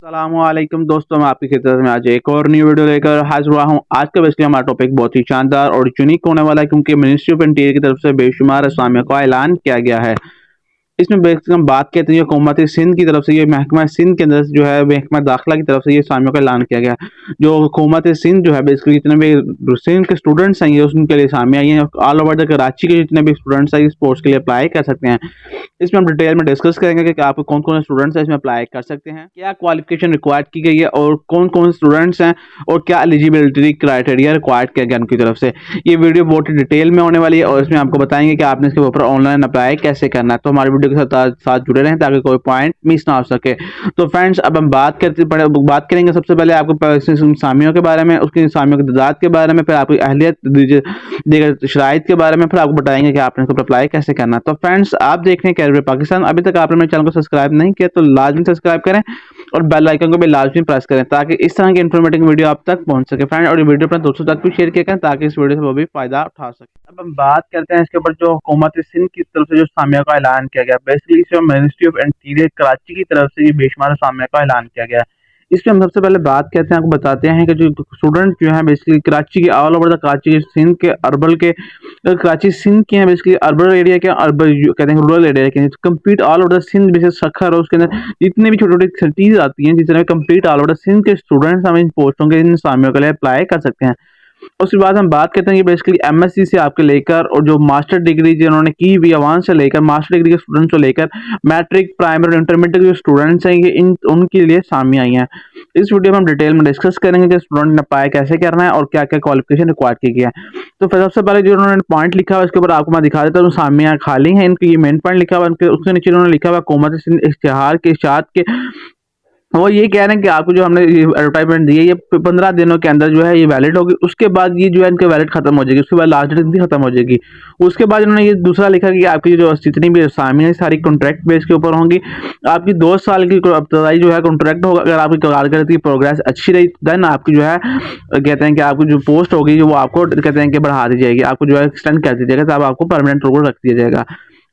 अस्सलामुअलैकुम दोस्तों, मैं आपकी खिदमत में आज एक और न्यू वीडियो लेकर हाजिर हुआ हूँ। आज का बेसिकली हमारा टॉपिक बहुत ही शानदार और यूनिक होने वाला है, क्योंकि मिनिस्ट्री ऑफ इंटीरियर की तरफ से बेशुमार असामियों का ऐलान किया गया है। इसमें बेसिकली हम बात करते हैं जो हुकूमत सिंध की तरफ से, ये महकमा सिंध के अंदर जो है महकमा दाखिला की तरफ से ये असामियों का ऐलान किया गया है। जो हुकूमत सिंध जो है बेसिकली जितने भी सिंध के स्टूडेंट्स हैं ये उनके लिए असामियाँ आई हैं। ऑल ओवर द कराची के जितने भी स्टूडेंट्स हैं इस पोस्ट के लिए अप्लाई कर सकते हैं। इसमें हम डिटेल में डिस्कस करेंगे कि आपको कौन कौन से स्टूडेंट्स हैं इसमें अप्लाई कर सकते हैं, क्या क्वालिफिकेशन रिक्वायर्ड की गई है और कौन कौन से स्टूडेंट्स हैं और क्या एलिजिबिलिटी क्राइटेरिया रिक्वायर्ड किया गया उनकी तरफ से। ये वीडियो बहुत ही डिटेल में होने वाली है और इसमें आपको बताएंगे कि आपने इसके ऊपर ऑनलाइन अप्लाई कैसे करना है। तो हमारी वीडियो के साथ जुड़े रहें ताकि कोई पॉइंट मिस ना हो सके। तो फ्रेंड्स, अब हम बात बात करेंगे सबसे पहले आपको सामियों के बारे में, उसकी सामियों की तादाद के बारे में, फिर आपकी अहलियत दीगर शराइत के बारे में, फिर आपको बताएंगे कि आपने इसको अप्लाई कैसे करना है। तो फ्रेंड्स, आप देख रहे हैं कैरियर पाकिस्तान। अभी तक आपने मेरे चैनल को सब्सक्राइब नहीं किया तो लाजमी सब्सक्राइब करें और बेल आइकन को भी लाजमी प्रेस करें ताकि इस तरह की इन्फॉर्मेटिव वीडियो आप तक पहुंच सके फ्रेंड। और ये वीडियो अपने दोस्तों तक भी शेयर किया करें ताकि इस वीडियो से वो भी फायदा उठा सके। अब हम बात करते हैं इसके ऊपर जो हुकूमत सिंध की तरफ से जो सामिया का ऐलान किया गया। बेसिकली इसमें मिनिस्ट्री ऑफ इंटीरियर कराची की तरफ से ये बेशुमार सामिया का ऐलान किया गया। इसमें हम सबसे पहले बात करते हैं, आपको बताते हैं कि जो स्टूडेंट जो है बेसिकली कराची के all over the Karachi Sindh के अर्बल के कराची सिंध के हैं, बेसिकली अर्बन एरिया के अर्बन कहते हैं रूरल एरिया के complete all over the Sindh basis Sukkur और उसके अंदर जितने भी छोटी छोटी सिटीज आती हैं जितने complete all over the Sindh के स्टूडेंट्स हम इन पोस्टों के इन सामियों के लिए अप्लाई कर सकते हैं। उसके बाद हम बात करते हैं कि बेसिकली एमएससी से आपके लेकर और जो मास्टर डिग्री जिन्होंने की हुई एडवांस से लेकर मास्टर डिग्री के स्टूडेंट्स को लेकर मैट्रिक प्राइमरी और इंटरमीडिएट के जो स्टूडेंट्स हैं ये इन उनके लिए सामी आई हैं। इस वीडियो में हम डिटेल में डिस्कस करेंगे कि स्टूडेंट ने अप्लाई कैसे करना है और क्या क्या क्वालिफिकेशन रिक्वायर्ड की गई है। तो फिर सबसे पहले जो उन्होंने पॉइंट लिखा हुआ इसके ऊपर आपको मैं दिखा देता हूँ। सामियाँ खाली हैं, इनकी ये मेन पॉइंट लिखा हुआ है, उसके नीचे उन्होंने लिखा हुआ हुकूमत सिंध इश्तिहार के इशात के। वो ये कह रहे हैं कि आपको जो हमने एडवर्टाइजमेंट दी है ये 15 दिनों के अंदर जो है ये वैलिड होगी। उसके बाद ये जो है इनके वैलिड खत्म हो जाएगी, उसके बाद लास्ट डेट इनकी खत्म हो जाएगी। उसके बाद इन्होंने ये दूसरा लिखा कि आपकी जो जितनी भी असामियाँ सारी कॉन्ट्रैक्ट बेस के ऊपर होंगी। आपकी 2 साल की अप्लाई जो है कॉन्ट्रैक्ट होगा। अगर आपकी कारकर्दगी की प्रोग्रेस अच्छी रही देन आपकी जो है कहते हैं कि आपकी जो पोस्ट होगी जो वो आपको कहते हैं कि बढ़ा दी जाएगी, आपको जो है एक्सटेंड कर दी जाएगा, तब आपको परमानेंट रोल रख दिया जाएगा।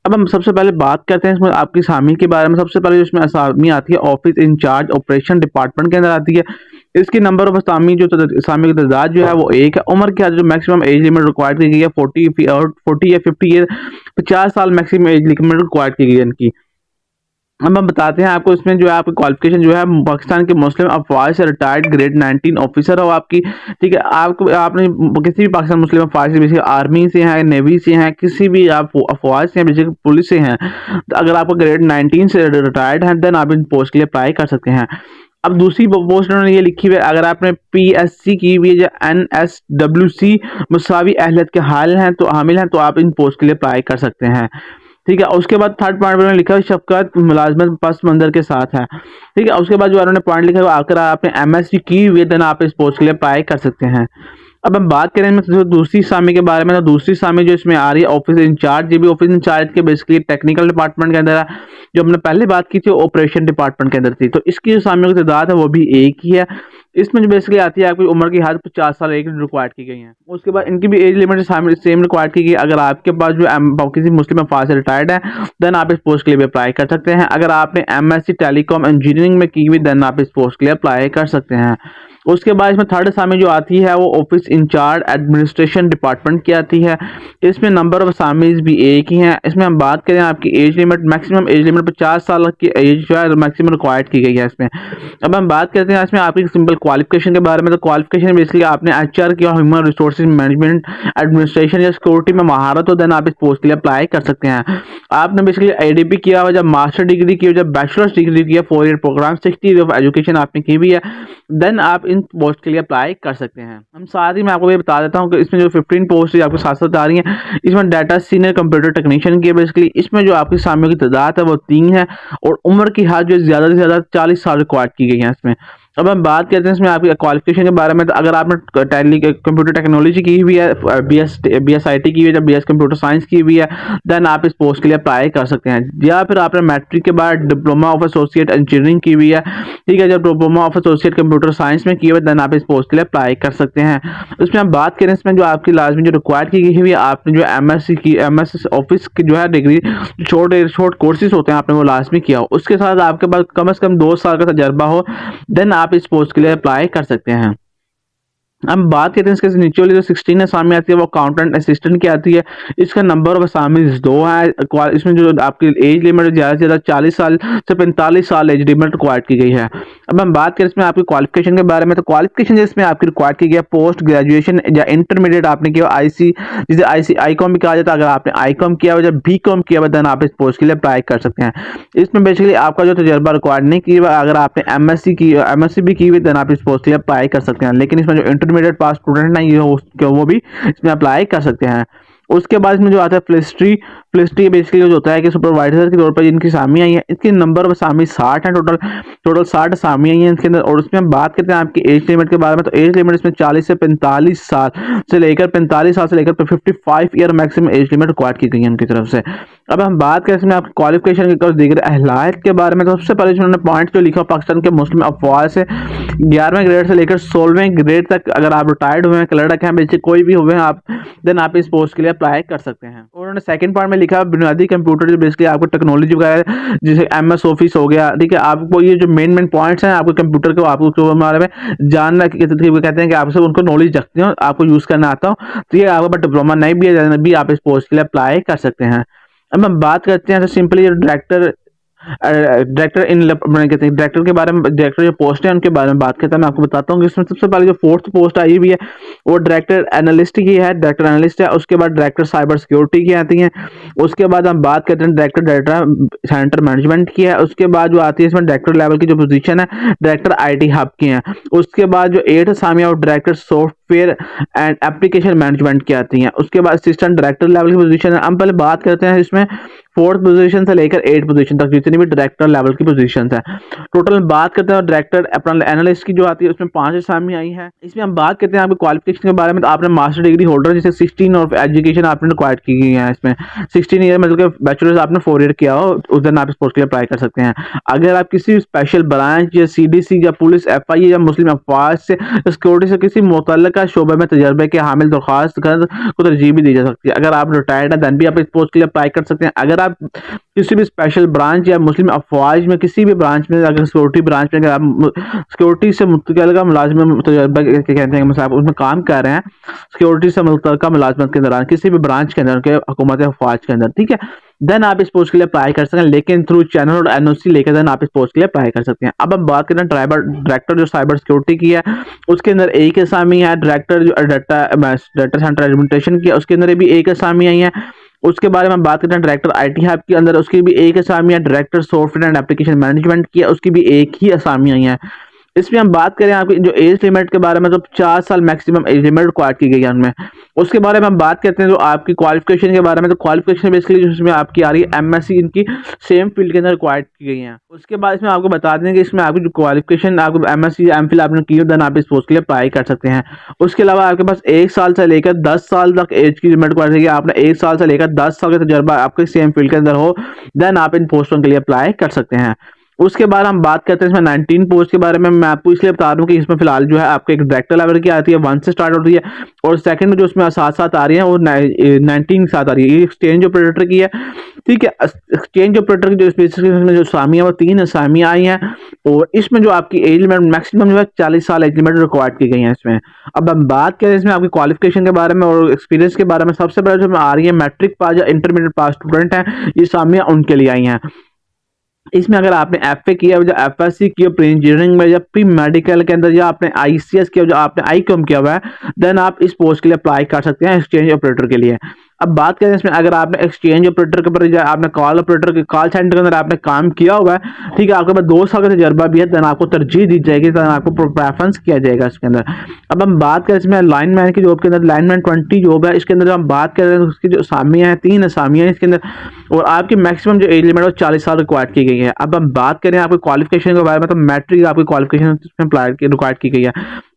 अब हम सबसे पहले बात करते हैं इसमें आपकी सामी के बारे में। सबसे पहले इसमें असामी आती है ऑफिस इंचार्ज ऑपरेशन डिपार्टमेंट के अंदर आती है। इसकी नंबर ऑफ असामी जो असामी की तादाद जो है वो 1 है। उम्र की जो मैक्सिमम एज लिमिट रिक्वायर्ड की गई है 40 या 50 ईयर 50 साल मैक्सिमम एज लिमिट रिक्वायर्ड की गई है इनकी। अब हम बताते हैं आपको इसमें जो है आपकी क्वालिफिकेशन जो है पाकिस्तान के मुस्लिम अफवाज से रिटायर्ड ग्रेड 19 ऑफिसर हो आपकी, ठीक है। आपको आपने किसी भी पाकिस्तान मुस्लिम अफवाज से बेसिक आर्मी से हैं, नेवी से हैं, किसी भी आप अफवाज से हैं, बेसिक पुलिस से हैं, तो अगर आपको ग्रेड 19 से रिटायर्ड हैं देन आप इन पोस्ट के लिए अप्लाई कर सकते हैं। अब दूसरी पोस्ट उन्होंने ये लिखी हुई है, अगर आपने PSC की हुई है या NSWC मुसावी अहलियत के हामिल हैं तो आप इन पोस्ट के लिए अप्लाई कर सकते हैं, ठीक है। उसके बाद थर्ड पॉइंट में लिखा है शफकत मुलाजमत पस मंजर के साथ है, ठीक है। उसके बाद जो उन्होंने पॉइंट लिखा है आकर आपने MSc की हुई देन आप इस पोस्ट के लिए अप्लाई कर सकते हैं। अब हम बात करें दूसरी सामी के बारे में। तो दूसरी सामी जो इसमें आ रही है ऑफिस इंचार्ज, ये भी ऑफिस इंचार्ज के बेसिकली टेक्निकल डिपार्टमेंट के अंदर है। जो हमने पहले बात की थी ऑपरेशन डिपार्टमेंट के अंदर थी। तो इसकी जो सामियों की तादाद है वो भी एक ही है। इसमें जो बेसिकली आती है आपकी उम्र की हद 50 साल एक रिक्वायर्ड की गई है। उसके बाद इनकी भी एज लिमिट सेम रिक्वायर्ड की गई। अगर आपके पास जो किसी मुस्लिम अफवाज से रिटायर्ड है देन आप इस पोस्ट के लिए भी अप्लाई कर सकते हैं। अगर आपने MSc टेलीकॉम इंजीनियरिंग में की हुई देन आप इस पोस्ट के लिए अप्लाई कर सकते हैं। उसके बाद इसमें थर्ड असामी जो आती है वो ऑफिस इंचार्ज एडमिनिस्ट्रेशन डिपार्टमेंट की आती है। इसमें नंबर ऑफ असामीज भी एक ही हैं। इसमें हम बात करें आपकी age limit maximum age limit 50 साल की एज जो है मैक्सिमम रिक्वायर्ड की गई है इसमें। अब हम बात करते हैं इसमें आपकी सिंपल क्वालिफिकेशन के बारे में। तो क्वालिफिकेशन बेसिकली आपने HR की ह्यूमन रिसोर्स मैनेजमेंट एडमिनिस्ट्रेशन या सिक्योरिटी में महारत हो देन आप इस पोस्ट के लिए अप्लाई कर सकते हैं। आपने बेसिकली ADP किया हुआ, जब मास्टर डिग्री की, जब बैचलर्स डिग्री की है 4 year programme 60 year of education आपने की हुई है देन आप इन पोस्ट के लिए अप्लाई कर सकते हैं। हम साथ ही मैं आपको ये बता देता हूँ कि इसमें जो 15 पोस्ट आपको साथ साथ आ रही हैं इसमें डाटा सीनियर कंप्यूटर टेक्नीशियन की बेसिकली इसमें जो आपकी सामियों की तादाद है वो 3 है और उम्र की हद जो ज़्यादा से ज़्यादा 40 साल रिक्वायर्ड की गई है इसमें। अब हम बात करते हैं इसमें आपकी क्वालिफिकेशन के बारे में। तो अगर आपने कंप्यूटर टेक्नोलॉजी की हुई है, BSIT की हुई है, जब BS कंप्यूटर साइंस की हुई है, देन आप इस पोस्ट के लिए अप्लाई कर सकते हैं। या फिर आपने मैट्रिक के बाद डिप्लोमा ऑफ एसोसिएट इंजीनियरिंग की हुई है, ठीक है, जब diploma of associate computer science में की हुई है, देन आप इस पोस्ट के लिए अप्लाई कर सकते हैं। इसमें हम बात करें इसमें जो आपकी लाजमी जो रिक्वायर्ड की गई हुई है, आपने जो MSc की MS ऑफिस की जो है डिग्री, शॉर्ट कोर्सेज होते हैं, आपने वो लाजमी किया हो, उसके साथ आपके पास कम से कम 2 साल का तजर्बा हो, देन आप इस पोस्ट के लिए अप्लाई कर सकते हैं। हम बात करते हैं इसके नीचे वाली जो 16 असामी आती है वो अकाउंटेंट असिस्टेंट की आती है। इसका नंबर ऑफ असामी 2 है। इसमें जो आपकी एज लिमिट ज़्यादा से ज़्यादा 40 साल से 45 साल एज लिमिट रिक्वायर्ड की गई है। अब हम बात करें इसमें आपकी क्वालिफिकेशन के बारे में। तो क्वालिफिकेशन जिसमें आपकी रिक्वायर्ड की गई है पोस्ट ग्रेजुएशन या इंटरमीडिएट आपने किया IC, जिसे ICOM भी कहा जाता है। अगर आपने ICOM किया हो या BCOM किया हो, देन आप इस पोस्ट के लिए अप्लाई कर सकते हैं। इसमें बेसिकली आपका जो तजर्बा रिक्वायर्ड नहीं किया, अगर आपने MSc भी की हुई, देन आप इस पोस्ट के लिए अप्लाई कर सकते हैं। लेकिन इसमें जो इंटरमीडिएट पास स्टूडेंट नहीं है वो भी इसमें अप्लाई कर सकते हैं। उसके बाद इसमें जो आता है फ्लिस्ट्री बेसिकली जो होता है कि सुपरवाइजर के तौर पर जिनकी असामी आई है, इसके नंबर ऑफ असामी 60 है, टोटल 60 असामी आई हैं इसके अंदर। और उसमें हम बात करते हैं आपकी एज लिमिट के बारे में। तो एज लिमिट इसमें 40 से 45 साल से लेकर 55 year maximum age limit required की गई है उनकी तरफ से। अब हम बात करें इसमें आपकी क्वालिफिकेशन के कुछ दीगर अहलात के बारे में। तो सबसे पहले उन्होंने पॉइंट जो लिखा, पाकिस्तान के मुस्लिम अफवाज से 11वें ग्रेड से लेकर 16वें ग्रेड तक अगर आप रिटायर्ड हुए हैं, क्लर्क हैं, बेसिक कोई भी हुए हैं आप, देन आप इस पोस्ट के लिए अप्लाई कर सकते हैं। और उन्होंने सेकंड पॉइंट में लिखा बुनियादी कंप्यूटर जो बेसिकली आपको टेक्नोलॉजी वगैरह जैसे MS ऑफिस हो गया, ठीक है, आपको ये जो मेन पॉइंट्स हैं आपको कंप्यूटर के आपको बारे में जानना, कहते हैं कि आपसे उनको नॉलेज रखते हो, आपको यूज करना आता हो, तो ये आपके पास डिप्लोमा नहीं भी आप इस पोस्ट के लिए अप्लाई कर सकते हैं। अब हम बात करते हैं सिंपली डायरेक्टर डायरेक्टर के बारे में। डायरेक्टर जो पोस्ट है उनके बारे में बात करता है। मैं आपको बताता हूँ कि इसमें सबसे पहले जो 4th पोस्ट आई हुई है वो डायरेक्टर एनालिस्ट की है, डायरेक्टर एनालिस्ट है। उसके बाद डायरेक्टर साइबर सिक्योरिटी की आती है। उसके बाद हम बात करते हैं डायरेक्टर डाटा सेंटर मैनेजमेंट की है। उसके बाद जो आती है इसमें डायरेक्टर लेवल की जो पोजीशन है डायरेक्टर IT हब की है। उसके बाद जो 8 असामियां वो director software and application management की आती हैं। उसके बाद असिस्टेंट डायरेक्टर लेवल की पोजीशन है। हम पहले बात करते हैं इसमें 4th पोजीशन से लेकर 8 पोजीशन तक जितनी भी डायरेक्टर लेवल की पोजीशन है। टोटल बात करते हैं डायरेक्टर अपना एनालिस्ट की जो आती है उसमें 5 असामी आई है। इसमें हम बात करते हैं आपके क्वालिफिकेशन के बारे में। तो आपने मास्टर डिग्री होल्डर जैसे 16 और एजुकेशन आपने रिक्वायर्ड की गई है। इसमें 16 ईयर मतलब बैचलर्स आपने 4 ईयर किया हो, उस दिन आप इस पोस्ट के लिए अप्लाई कर सकते हैं। अगर आप किसी स्पेशल ब्रांच या CDC या पुलिस FI या मुस्लिम अफवाज से सिक्योरिटी से किसी मुतल्लिका शोबे में तजर्बे के हामिल दरख्वास्त को तरजीह भी दी जा सकती है। अगर आप रिटायर्ड है देन भी आप इस पोस्ट के लिए अप्लाई कर सकते हैं। अगर आप किसी भी स्पेशल ब्रांच या मुस्लिम अफवाज में किसी भी ब्रांच में, अगर सिक्योरिटी ब्रांच में अगर आप सिक्योरिटी से मुतल्लिका मुलाजमत तजर्बा कहते हैं, मतलब आप उसमें काम कर रहे हैं सिक्योरिटी से मुतल्लिका मुलाजमत के दौरान किसी भी ब्रांच के अंदर, हुकूमत अफवाज के अंदर, ठीक है, देन आप इस पोस्ट के लिए अप्लाई कर सकते हैं। लेकिन थ्रू चैनल और NOC लेकर देन आप इस पोस्ट के लिए अप्लाई कर सकते हैं। अब हम बात करें डायरेक्टर जो साइबर सिक्योरिटी की है उसके अंदर एक असामी है। डायरेक्टर जो डाटा सेंटर एडमिनिस्ट्रेशन की है उसके अंदर भी एक असामी आई है। उसके बारे में हम बात करते हैं डायरेक्टर IT हब के अंदर, उसकी भी एक असामी है। Director software and application management की है, उसकी भी एक ही असामी आई है। इसमें हम बात करें आपकी जो एज लिमिट के बारे में, तो 50 साल मैक्सिमम एज लिमिट रिक्वायर्ड की गई है उनमें। उसके बारे में हम बात करते हैं जो आपकी क्वालिफिकेशन के बारे में। तो क्वालिफिकेशन बेसिकली जिसमें आपकी आ रही है MSc इनकी सेम फील्ड के अंदर रिक्वायर्ड की गई है। उसके बाद इसमें आपको बता दें कि इसमें आपकी जो क्वालिफिकेशन आपको MSc या MPhil आपने की हो, देन आप इस पोस्ट के लिए अप्लाई कर सकते हैं। उसके अलावा आपके पास 1 साल से लेकर 10 साल तक एज की लिमिट रिक्वायर्ड है। आपने 1 साल से लेकर 10 साल का तजर्बा आपके सेम फील्ड के अंदर हो, देन आप इन पोस्टों के लिए अप्लाई कर सकते हैं। उसके बाद हम बात करते हैं इसमें 19 पोस्ट के बारे में। मैं आपको इसलिए बता दूं कि इसमें फिलहाल जो है आपको एक डायरेक्टर लेवल की आती है 1 से स्टार्ट होती है, और सेकंड में जो उसमें साथ साथ आ रही है वो 19 के साथ आ रही है। ये एक्सचेंज ऑपरेटर की है, ठीक है। एक्सचेंज ऑपरेटर की जो स्पेसिफिकेशन जो असामियां वो 3 असामियां आई हैं, और इसमें जो आपकी एज लिमिट मैक्सिमम जो है 40 साल एज लिमिट रिक्वायर्ड की गई है इसमें। अब हम बात करें इसमें आपकी क्वालिफिकेशन के बारे में और एक्सपीरियंस के बारे में। सबसे पहले जो आ रही है मैट्रिक पास या इंटरमीडिएट पास स्टूडेंट हैं, ये असामियां उनके लिए आई हैं। इसमें अगर आपने FA किया हो, या FSc किया प्री इंजीनियरिंग में, या प्री मेडिकल के अंदर, या आपने ICS किया हो, या आपने ICOM किया हुआ है, देन आप इस पोस्ट के लिए अप्लाई कर सकते हैं एक्सचेंज ऑपरेटर के लिए। अब बात करें इसमें, अगर आपने एक्सचेंज ऑपरेटर के ऊपर या आपने कॉल ऑपरेटर के कॉल सेंटर के अंदर आपने काम किया हुआ है, ठीक है, आपके पास 2 साल का तजर्बा भी है, देन आपको तरजीह दी जाएगी, देन आपको प्रेफरेंस किया जाएगा इसके अंदर। अब हम बात करें इसमें लाइनमैन की जॉब के अंदर, लाइनमैन 20 जॉब है, इसके अंदर जो हम बात कर रहे हैं उसकी जो असामियाँ हैं 3 असामियाँ हैं इसके अंदर, और आपकी मैक्सिमम जो एज लिमिट है वो 40 साल रिक्वायर्ड की गई है। अब हम बात करें आपके क्वालिफिकेशन के बारे में, तो मैट्रिक आपकी क्वालिफिकेशन रिक्वायर्ड की गई है।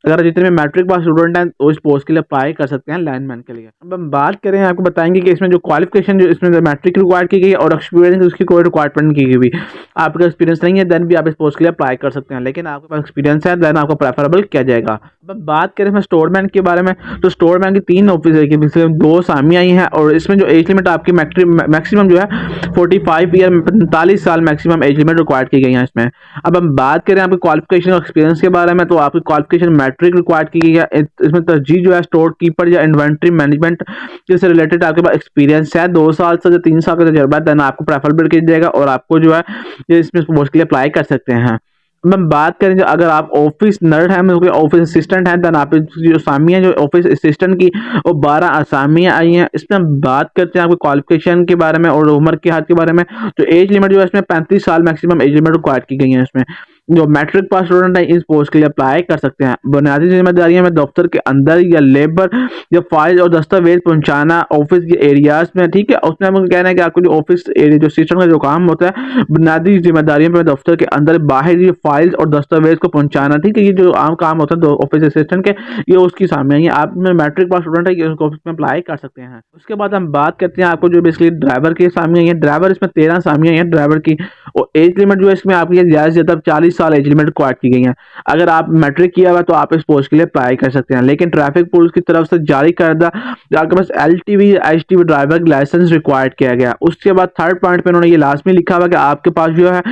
अगर जितने में मैट्रिक पास स्टूडेंट हैं तो इस पोस्ट के लिए अप्लाई कर सकते हैं लाइनमैन के लिए। अब हम बात करें, आपको बताएंगे कि इसमें जो क्वालिफिकेशन जो इसमें मैट्रिक रिक्वायर्ड की गई है और एक्सपीरियंस उसकी कोई रिक्वायरमेंट की गई हुई, आपका एक्सपीरियंस नहीं है देन भी आप इस पोस्ट के लिए अप्लाई कर सकते हैं, लेकिन आपके पास एक्सपीरियंस है देन आपको प्रेफरेबल किया जाएगा। अब बात करें इसमें स्टोरमैन के बारे में, तो स्टोरमैन की 3 ऑफिस है, 2 सामी आई हैं, और इसमें जो एज लिमिट आपकी मैक्सिमम जो है 45 ईयर 45 साल मैक्सिमम एज लिमिट रिक्वायर्ड की गई है इसमें। अब हम बात करें आपके क्वालिफिकेशन और एक्सपीरियंस के बारे में, तो आपकी क्वालिफिकेशन मैट्रिक रिक्वायर्ड की गई है, इसमें तरजीह जो है स्टोर कीपर या इन्वेंट्री मैनेजमेंट से रिलेटेड आपके पास एक्सपीरियंस है 2 साल से 3 साल का तजर्बा, देन आपको प्रेफरेबल किया जाएगा और आपको जो है इसमें पोस्ट के लिए अप्लाई कर सकते हैं। मैं बात करें जो अगर आप ऑफिस नर्ड हैं, मतलब ऑफिस असिस्टेंट हैं, देन आप जो असामी है जो ऑफिस असिस्टेंट की वो 12 असामियाँ आई हैं। इसमें हम बात करते हैं आपको क्वालिफिकेशन के बारे में और उम्र के हाथ के बारे में, तो एज लिमिट जो है इसमें 35 साल मैक्सिमम एज लिमिट रिक्वायर्ड की गई है। इसमें जो मैट्रिक पास स्टूडेंट है इस पोस्ट के लिए अप्लाई कर सकते हैं। बुनियादी जिम्मेदारियां में दफ्तर के अंदर या लेबर या फाइल और दस्तावेज पहुंचाना ऑफिस के एरियाज में, ठीक है, उसमें हम कहना है कि आपको जो ऑफिस एरिया जो सिस्टम का जो काम होता है बुनियादी जिम्मेदारियों में दफ्तर के अंदर बाहर ये फाइल्स और दस्तावेज को पहुंचाना, ठीक है, ये जो आम काम होता है ऑफिस असिस्टेंट के, ये उसकी सामने आप में मैट्रिक पास स्टूडेंट है उसको ऑफिस में अप्लाई कर सकते हैं। उसके बाद हम बात करते हैं आपको जो बेसिकली ड्राइवर की सामियां हैं, ड्राइवर इसमें 13 सामियां हैं ड्राइवर की, और एज लिमिट जो है इसमें आपकी ज्यादा से ज्यादा 40 साल एज लिमिट रिक्वायर्ड की गई है। अगर आप मैट्रिक किया हुआ तो आप इस पोस्ट के लिए अप्लाई कर सकते हैं, लेकिन ट्रैफिक पुलिस की तरफ से जारी करदा आपके पास LTV HTV driver license required किया गया। उसके बाद थर्ड पॉइंट पे उन्होंने ये लाजमी लिखा हुआ कि आपके पास जो है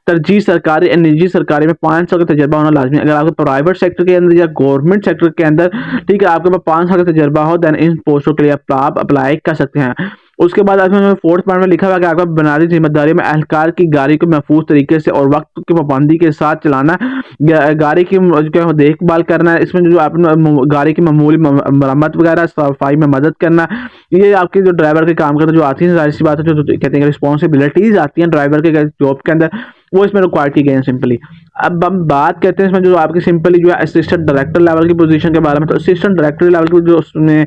तरजीह सरकारी या निजी सरकारी में 5 साल का तजर्बा होना लाजमी। अगर आपको प्राइवेट सेक्टर के अंदर या गवर्नमेंट सेक्टर के अंदर, ठीक है, आपके पास 5 साल का तजर्बा हो देन इन पोस्टों के लिए आप अप्लाई कर सकते हैं। उसके बाद फोर्थ पॉइंट में लिखा हुआ कि आपका बुनियादी जिम्मेदारी में एहलकार की गाड़ी को महफूज तरीके से और वक्त की पाबंदी के साथ चलाना, गाड़ी की देखभाल करना, इसमें जो आपने गाड़ी की मामूली मरम्मत वगैरह सफाई में मदद करना, ये आपके जो ड्राइवर के काम करते जो आती है, जाहिर सी बात है, जो कहते हैं रिस्पॉन्सिबिलिटीज आती हैं ड्राइवर के जॉब के अंदर, वो इसमें रिक्वायर्ड की गई है सिंपली। अब हम बात करते हैं इसमें जो आपकी सिंपली जो है असिस्टेंट डायरेक्टर लेवल की पोजीशन के बारे में, तो असिस्टेंट डायरेक्टर लेवल की जो उसमें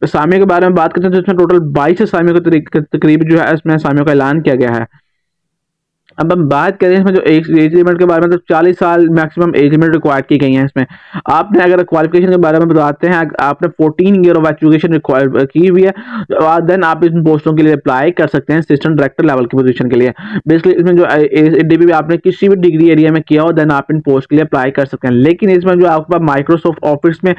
असामियों के बारे में बात करते हैं, तो इसमें टोटल 22 असामियों के तकरीब जो है इसमें असामियों का ऐलान किया गया है। अब हम बात करें इसमें जो एज लिमिट के बारे में, तो 40 साल मैक्सिमम एज लिमिट रिक्वायर्ड की गई है इसमें। आपने अगर क्वालिफिकेशन के बारे में बताते हैं, आपने 14 ईयर ऑफ एजुकेशन रिक्वायर की हुई है, देन आप इन पोस्टों के लिए अप्लाई कर सकते हैं असिस्टेंट डायरेक्टर लेवल की पोजीशन के लिए। बेसिकली इसमें जो ADB आपने किसी भी डिग्री एरिया में किया हो देन आप इन पोस्ट के लिए अप्लाई कर सकते हैं, लेकिन इसमें जो आपके पास माइक्रोसॉफ्ट ऑफिस में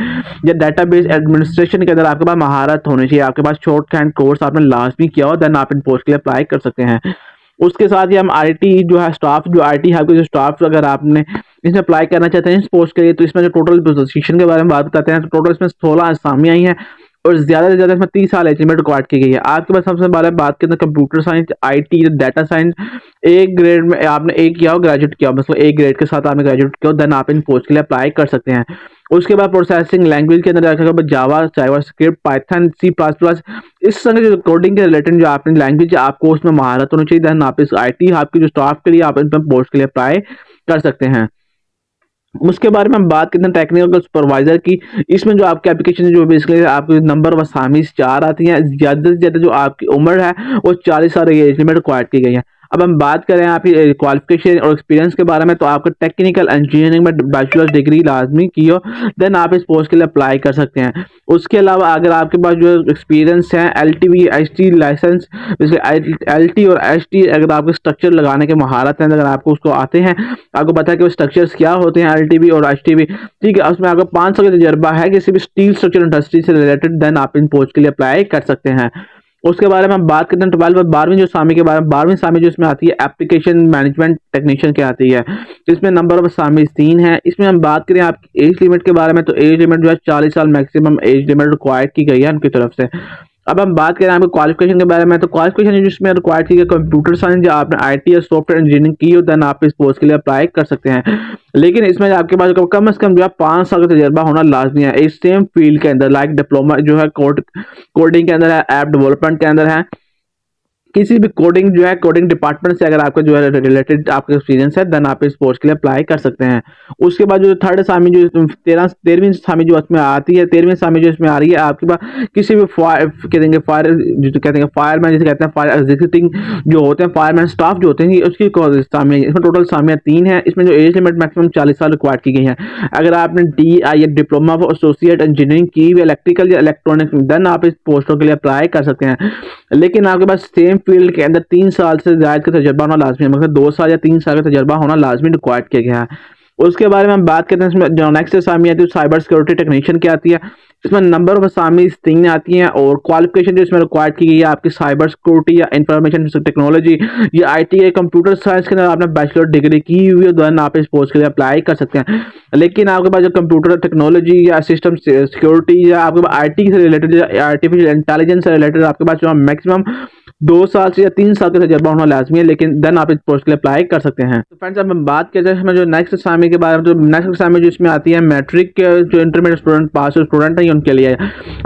या डेटाबेस एडमिनिस्ट्रेशन के अंदर आपके पास महारत होनी चाहिए, आपके पास शॉर्ट हैंड कोर्स आपने लाजमी किया हो देन आप इन पोस्ट के लिए अप्लाई कर सकते हैं। उसके साथ ही हम IT जो है स्टाफ, जो IT हब के जो स्टाफ अगर आपने इसमें अप्लाई करना चाहते हैं इस पोस्ट के लिए, तो इसमें जो टोटल पोजीशन के बारे में बात करते हैं, तो टोटल इसमें 16 असामियां आई हैं और ज्यादा से ज्यादा इसमें 30 साल एज लिमिट रिक्वायर्ड की गई है। आपके पास सबसे बारे में बात करें तो computer science, IT, data science एक ग्रेड में आपने एक किया हो, ग्रेजुएट किया हो, मतलब एक ग्रेड के साथ आपने ग्रेजुएट किया हो, देन आप इन पोस्ट के लिए अप्लाई कर सकते हैं। उसके बाद प्रोसेसिंग लैंग्वेज के अंदर जाकर जावा, जावास्क्रिप्ट, पाइथन, C++, इस संग जो कोडिंग के रिलेटेड जो आपने लैंग्वेज आपको उसमें महारत होनी चाहिए, देन आप इस IT आपकी जो स्टाफ के लिए आप इन पोस्ट के लिए अप्लाई कर सकते हैं। उसके बारे में हम बात करते हैं टेक्निकल सुपरवाइजर की। इसमें जो आपकी एप्लीकेशन जो बेसिकली आपके नंबर ऑफ असामीज 4 आती हैं, ज्यादा से ज्यादा जो आपकी उम्र है वो 40 साल एज लिमिट रिक्वायर्ड की गई है। अब हम बात करें आपकी क्वालिफिकेशन और एक्सपीरियंस के बारे में, तो आपको टेक्निकल इंजीनियरिंग में बैचलर डिग्री लाजमी की हो देन आप इस पोस्ट के लिए अप्लाई कर सकते हैं। उसके अलावा अगर आपके पास जो एक्सपीरियंस है LTV HT लाइसेंस, LT और HT अगर आपको स्ट्रक्चर लगाने के महारत है, अगर आपको उसको आते हैं, आपको पता है कि वो स्ट्रक्चर्स क्या होते हैं LTV और HTV, ठीक है, उसमें आपको 5 साल का तजर्बा है किसी भी स्टील स्ट्रक्चर इंडस्ट्री से रिलेटेड, देन आप इन पोस्ट के लिए अप्लाई कर सकते हैं। उसके बारे में हम बात करते हैं 12 और 12वीं जो सामी के बारे में, 12वीं सामी जो इसमें आती है एप्लीकेशन मैनेजमेंट टेक्नीशियन की आती है, इसमें नंबर ऑफ सामी 3 है। इसमें हम बात करें आपकी एज लिमिट के बारे में, तो एज लिमिट जो है 40 साल मैक्सिमम एज लिमिट रिक्वायर्ड की गई है उनकी तरफ से। अब हम बात करें आपके क्वालिफिकेशन के बारे में, तो क्वालिफिकेशन जिसमें रिक्वायर्ड की कंप्यूटर साइंस या आपने आईटी या सॉफ्टवेयर इंजीनियरिंग की हो, देन आप इस पोस्ट के लिए अप्लाई कर सकते हैं। लेकिन इसमें आपके पास कम से कम जो है 5 साल का तजर्बा होना लाजमी है इस सेम फील्ड के अंदर, लाइक डिप्लोमा जो है कोडिंग के अंदर है, ऐप डेवलपमेंट के अंदर है, किसी भी कोडिंग जो है कोडिंग डिपार्टमेंट से अगर आपका जो है रिलेटेड आपका एक्सपीरियंस है, देन आप इस पोस्ट के लिए अप्लाई कर सकते हैं। उसके बाद जो थर्ड असामी जो 13वीं असामी जो इसमें आती है, 13वीं असामी जो इसमें आ रही है, आपके पास किसी भी कहेंगे फायर जो कहते हैं फायरमैन जिसे कहते हैं फायर एग्जीक्यूटिंग जो होते हैं फायरमैन स्टाफ जो होते हैं, उसकी असामी है। इसमें टोटल असामियाँ 3 है। इसमें जो एज लिमिट मैक्सिमम 40 साल रिक्वायर्ड की गई है। अगर आपने DI diploma of associate engineering की हुई इलेक्ट्रिकल या इलेक्ट्रॉनिक्स, देन आप इस पोस्टों के लिए अप्लाई कर सकते हैं। लेकिन आपके पास सेम फील्ड के अंदर 3 साल से ज्यादा का तजर्बा होना लाजमी है, मतलब 2 साल या 3 साल का तजर्बा होना लाजमी रिक्वायर्ड किया गया है। उसके बारे में हम बात करते हैं, इसमें जो नेक्स्ट असामी आती है साइबर सिक्योरिटी टेक्नीशियन की आती है। इसमें नंबर ऑफ असामी 3 आती हैं और क्वालिफिकेशन जो इसमें रिक्वायर्ड की गई है आपकी साइबर सिक्योरिटी या इंफॉर्मेशन टेक्नोलॉजी या IT या कंप्यूटर साइंस के अंदर आपने बैचलर डिग्री की हुई है, देन आप इस पोस्ट के लिए अप्लाई कर सकते हैं। लेकिन आपके पास जो कंप्यूटर टेक्नोलॉजी या सिस्टम सिक्योरिटी या आपके पास IT से रिलेटेड या आर्टिफिशियल इंटेलिजेंस से रिलेटेड आपके पास जो मैक्सिमम 2 साल से या 3 साल का तजर्बा होना लाजमी है, लेकिन देन आप इस पोस्ट के लिए अप्लाई कर सकते हैं। तो फ्रेंड्स अब हम बात करते हैं इसमें जो नेक्स्ट असामी के बारे में, जो नेक्स्ट असामी जो इसमें आती है मैट्रिक के जो इंटरमीडिएट स्टूडेंट पास स्टूडेंट हैं उनके लिए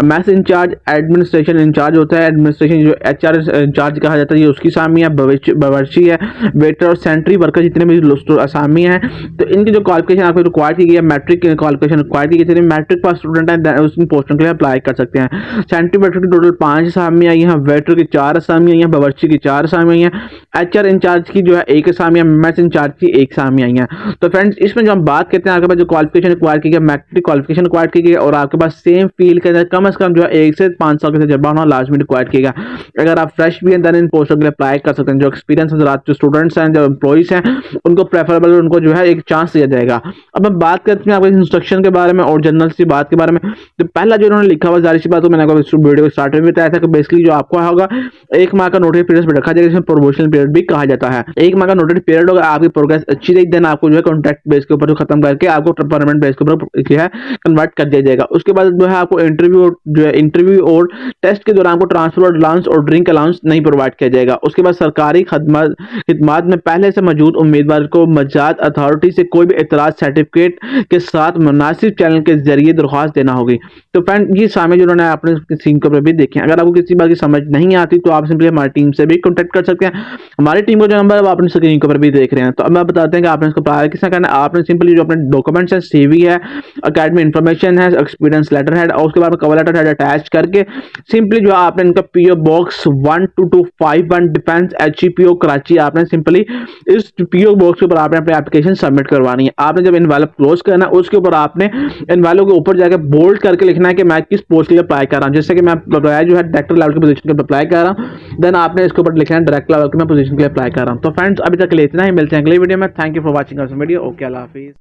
मैथ्स इंचार्ज एडमिनिस्ट्रेशन इंचार्ज होता है, एडमिनिस्ट्रेशन जो HR इंचार्ज कहा जाता है, ये उसकी असामी है। बावर्ची है, वेटर और सेंट्री वर्कर जितने भी असामी हैं, तो इनकी जो क्वालिफिकेशन आपको रिक्वायर्ड की गई है, मैट्रिक क्वालिफिकेशन रिक्वायर्ड की गई है। मैट्रिक पास स्टूडेंट है उस पोस्टों के लिए अप्लाई कर सकते हैं। सेंट्री वेटर की टोटल 5 असामी आई हैं, वेटर की 4 असामी आई हैं, बावर्ची की 4 असामी आई हैं, HR इंचार्ज की जो है 1 असामी है, मैथ्स इंचार्ज की 1 असामी आई हैं। तो फ्रेंड्स इसमें जो हम बात करते हैं आपके पास जो क्वालिफिकेशन रिक्वायर्ड की गई है, मैट्रिक क्वालिफिकेशन रिक्वायर्ड की गई है और आपके पास सेम फील्ड के अंदर कम से कम जो है 1 से 5 साल का तजर्बा होना लाजमी रिक्वायर्ड किया गया। अगर आप फ्रेश भी हैं देन इन पोस्टों के लिए अप्लाई कर सकते हैं। जो एक्सपीरियंस जो स्टूडेंट्स हैं, जो एम्प्लॉइज हैं, उनको प्रेफरेबल उनको जो है एक चांस दिया जाएगा। अब हम बात करते हैं आपके इंस्ट्रक्शन के बारे में और जनरल सी बात के बारे में। तो पहला जो उन्होंने लिखा हुआ जाहिर सी बात, तो मैंने आपको वीडियो को स्टार्ट में बताया था कि बेसिकली जो आपको होगा 1 माह का नोटिस पीरियड रखा जाएगा, जिसमें प्रोमोशनल पीरियड भी कहा जाता है। 1 माह का नोटिस पीरियड होगा, आपकी प्रोग्रेस अच्छी रही देन आपको जो है कॉन्ट्रैक्ट बेस के ऊपर खत्म करके आपको परमानेंट बेस के ऊपर जो है कन्वर्ट कर दिया जाएगा। उसके बाद जो है आपको इंटरव्यू और टेस्ट के दौरान आपको ट्रांसपोर्ट अलाउंस और ड्रिंक अलाउंस नहीं प्रोवाइड किया जाएगा। उसके बाद सरकारी खिदमात में पहले से मौजूद उम्मीदवार को मजाद अथॉरिटी से कोई भी इतराज सर्टिफिकेट के साथ मुनासिब चैनल के जरिए दरख्वास्त देना होगी। तो फ्रेंड ये सामने जो उन्होंने आपने सीन के ऊपर भी देखे। अगर आपको किसी बात की समझ नहीं आती तो आप सिंपली हमारी टीम से भी कॉन्टैक्ट कर सकते हैं। हमारी टीम का जो नंबर है आपने स्क्रीन के ऊपर भी देख रहे हैं। तो अब आप बताते हैं कि आपने इसको अप्लाई किस तरह करना है। आपने सिंपली जो अपने डॉक्यूमेंट्स हैं, CV है, अकेडमी इन्फॉर्मेशन है, एक्सपीरियंस लेटर है और उसके बाद कवर लेटर है अटैच करके सिंपली जो आपने इनका PO box 12251 defence HEPO Karachi, आपने सिंपली इस PO बॉक्स के ऊपर आपने अपनी एप्लीकेशन सबमिट करवानी है। आपने जब एनवेलप क्लोज करना है उसके ऊपर आपने एनवेलप के ऊपर जाकर बोल्ड करके लिखना है कि मैं किस पोस्ट के लिए अप्लाई कर रहा हूँ। जैसे कि मैं बताया जो है डायरेक्टर लेवल की पोजीशन के लिए अप्लाई कर रहा हूँ, देन आपने इसके ऊपर लिखना है डायरेक्टर लेवल की मैं पोजीशन के लिए अप्लाई कर रहा हूँ। तो फ्रेंड्स अभी तक के लिए इतना ही, मिलते हैं अगली वीडियो में। Thank you for watching our video. Okay, अल्लाह हाफिज़।